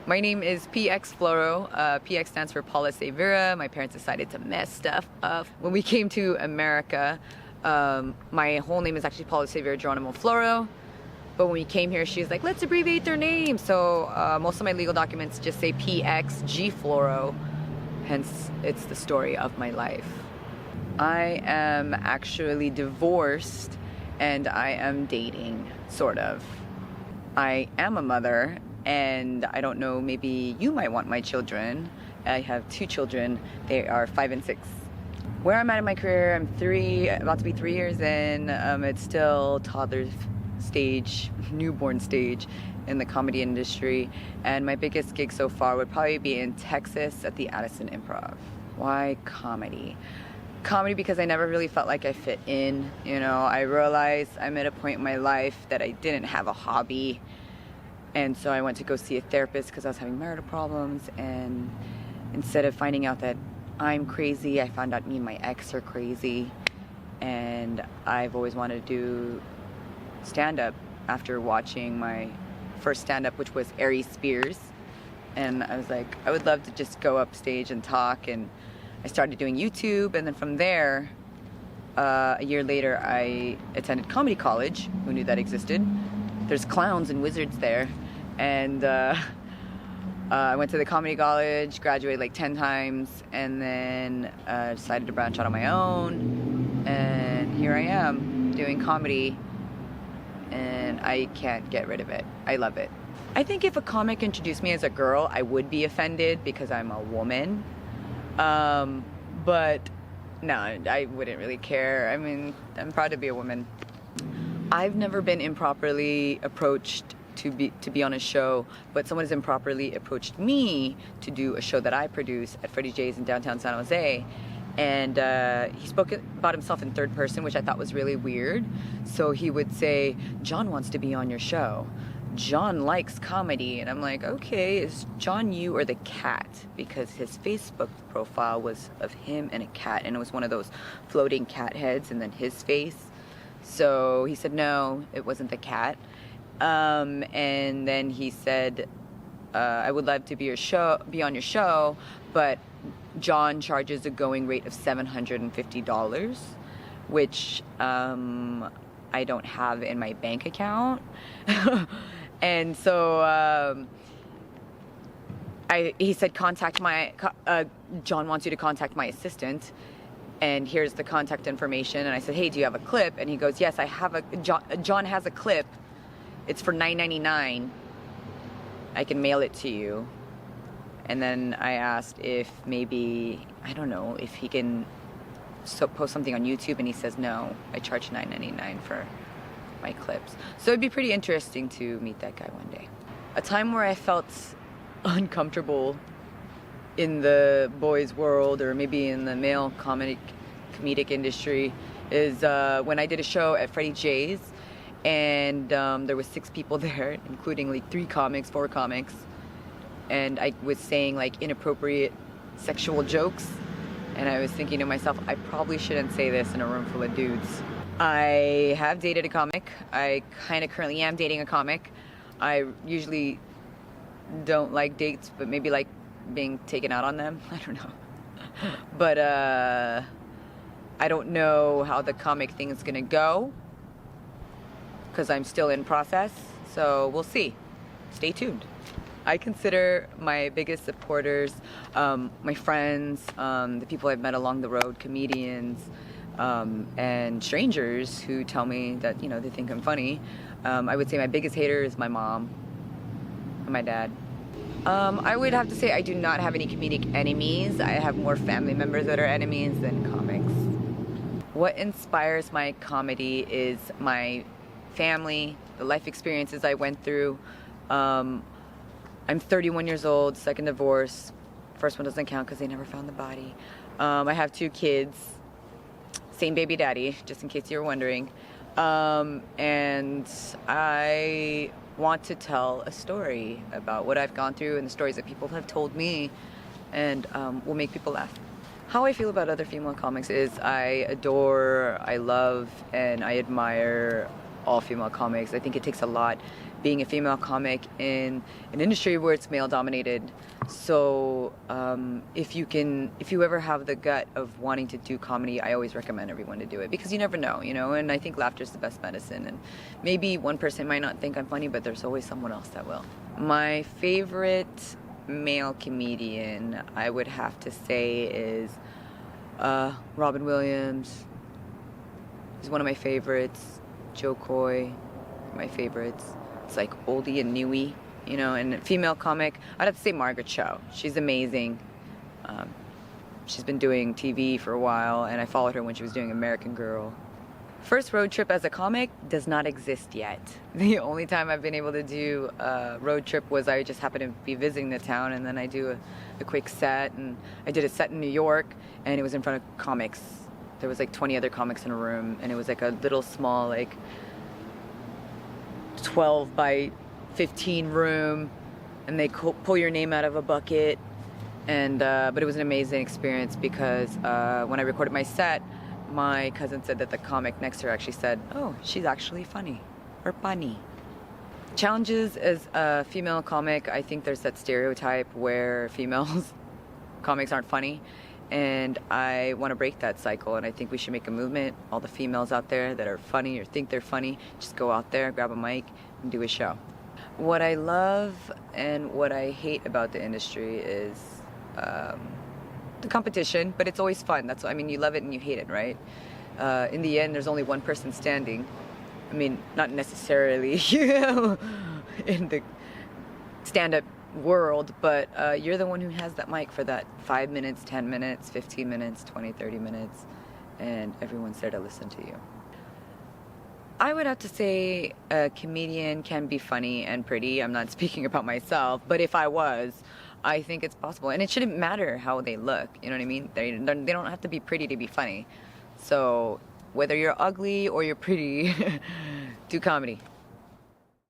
My name is PX Floro. PX stands for Paula Severa. My parents decided to mess stuff up. When we came to America, my whole name is actually Paula Severa Geronimo Floro. But when we came here, she's like, let's abbreviate their name. So most of my legal documents just say PXG Floro. Hence, it's the story of my life. I am actually divorced and I am dating, sort of. I am a mother. And I don't know, maybe you might want my children. I have 2 children. They are 5 and 6. Where I'm at in my career, I'm about to be 3 years in. It's still toddler stage, newborn stage in the comedy industry. And my biggest gig so far would probably be in Texas at the Addison Improv. Why comedy? Comedy because I never really felt like I fit in. You know, I realized I'm at a point in my life that I didn't have a hobby. And so I went to go see a therapist because I was having marital problems, and instead of finding out that I'm crazy, I found out me and my ex are crazy. And I've always wanted to do stand-up after watching my first stand-up, which was Aries Spears. And I was like, I would love to just go up stage and talk. And I started doing YouTube, and then from there, a year later, I attended comedy college. Who knew that existed? There's clowns and wizards there. And I went to the comedy college, graduated like 10 times, and then decided to branch out on my own. And here I am doing comedy, and I can't get rid of it. I love it. I think if a comic introduced me as a girl, I would be offended because I'm a woman. But no, I wouldn't really care. I mean, I'm proud to be a woman. I've never been improperly approached to be on a show, but someone has improperly approached me to do a show that I produce at Freddie J's in downtown San Jose. And he spoke about himself in third person, which I thought was really weird. So he would say, John wants to be on your show. John likes comedy. And I'm like, okay, is John you or the cat? Because his Facebook profile was of him and a cat, and it was one of those floating cat heads and then his face. So he said, no, it wasn't the cat. And then he said, I would love to be on your show, but John charges a going rate of $750, which I don't have in my bank account. And so he said, John wants you to contact my assistant. And here's the contact information. And I said, hey, do you have a clip? And he goes, yes, I have John has a clip. It's for $9.99. I can mail it to you. And then I asked if maybe, I don't know, if he can post something on YouTube, and he says, no, I charge $9.99 for my clips. So it'd be pretty interesting to meet that guy one day. A time where I felt uncomfortable in the boys' world, or maybe in the male comedic industry, is when I did a show at Freddie J's, and there was 6 people there, including like 4 comics, and I was saying like inappropriate sexual jokes, and I was thinking to myself, I probably shouldn't say this in a room full of dudes. I have dated a comic. I kind of currently am dating a comic. I usually don't like dates, but maybe like being taken out on them. I don't know. But I don't know how the comic thing is gonna go because I'm still in process, so we'll see. Stay tuned. I consider my biggest supporters my friends, the people I've met along the road, comedians, and strangers who tell me that, you know, they think I'm funny. I would say my biggest hater is my mom and my dad. I would have to say I do not have any comedic enemies. I have more family members that are enemies than comics. What inspires my comedy is my family, the life experiences I went through. I'm 31 years old, second divorce. First one doesn't count because they never found the body. I have 2 kids, same baby daddy, just in case you were wondering. And I want to tell a story about what I've gone through and the stories that people have told me, and will make people laugh. How I feel about other female comics is I adore, I love, and I admire all female comics. I think it takes a lot being a female comic in an industry where it's male dominated. So if you ever have the gut of wanting to do comedy, I always recommend everyone to do it, because you never know, you know, and I think laughter is the best medicine. And maybe one person might not think I'm funny, but there's always someone else that will. My favorite male comedian, I would have to say, is Robin Williams. He's one of my favorites. Joe Coy, my favorites. It's like oldie and newy, you know. And female comic, I'd have to say Margaret Cho. She's amazing. She's been doing TV for a while, and I followed her when she was doing American Girl. First road trip as a comic does not exist yet. The only time I've been able to do a road trip was I just happened to be visiting the town, and then I do a quick set. And I did a set in New York, and it was in front of comics. There was like 20 other comics in a room, and it was like a little small, like 12 by 15 room, and they pull your name out of a bucket. And but it was an amazing experience, because when I recorded my set, my cousin said that the comic next to her actually said, "Oh, she's actually funny," or funny. Challenges as a female comic, I think there's that stereotype where females comics aren't funny, and I want to break that cycle, and I think we should make a movement. All the females out there that are funny or think they're funny, just go out there, grab a mic, and do a show. What I love and what I hate about the industry is the competition, but it's always fun. That's what, I mean, you love it and you hate it, right? In the end, there's only one person standing. I mean, not necessarily in the stand-up world, but you're the one who has that mic for that 5 minutes, 10 minutes, 15 minutes, 20, 30 minutes, and everyone's there to listen to you. I would have to say a comedian can be funny and pretty. I'm not speaking about myself, but if I was, I think it's possible. And it shouldn't matter how they look, you know what I mean? They don't have to be pretty to be funny. So whether you're ugly or you're pretty, do comedy.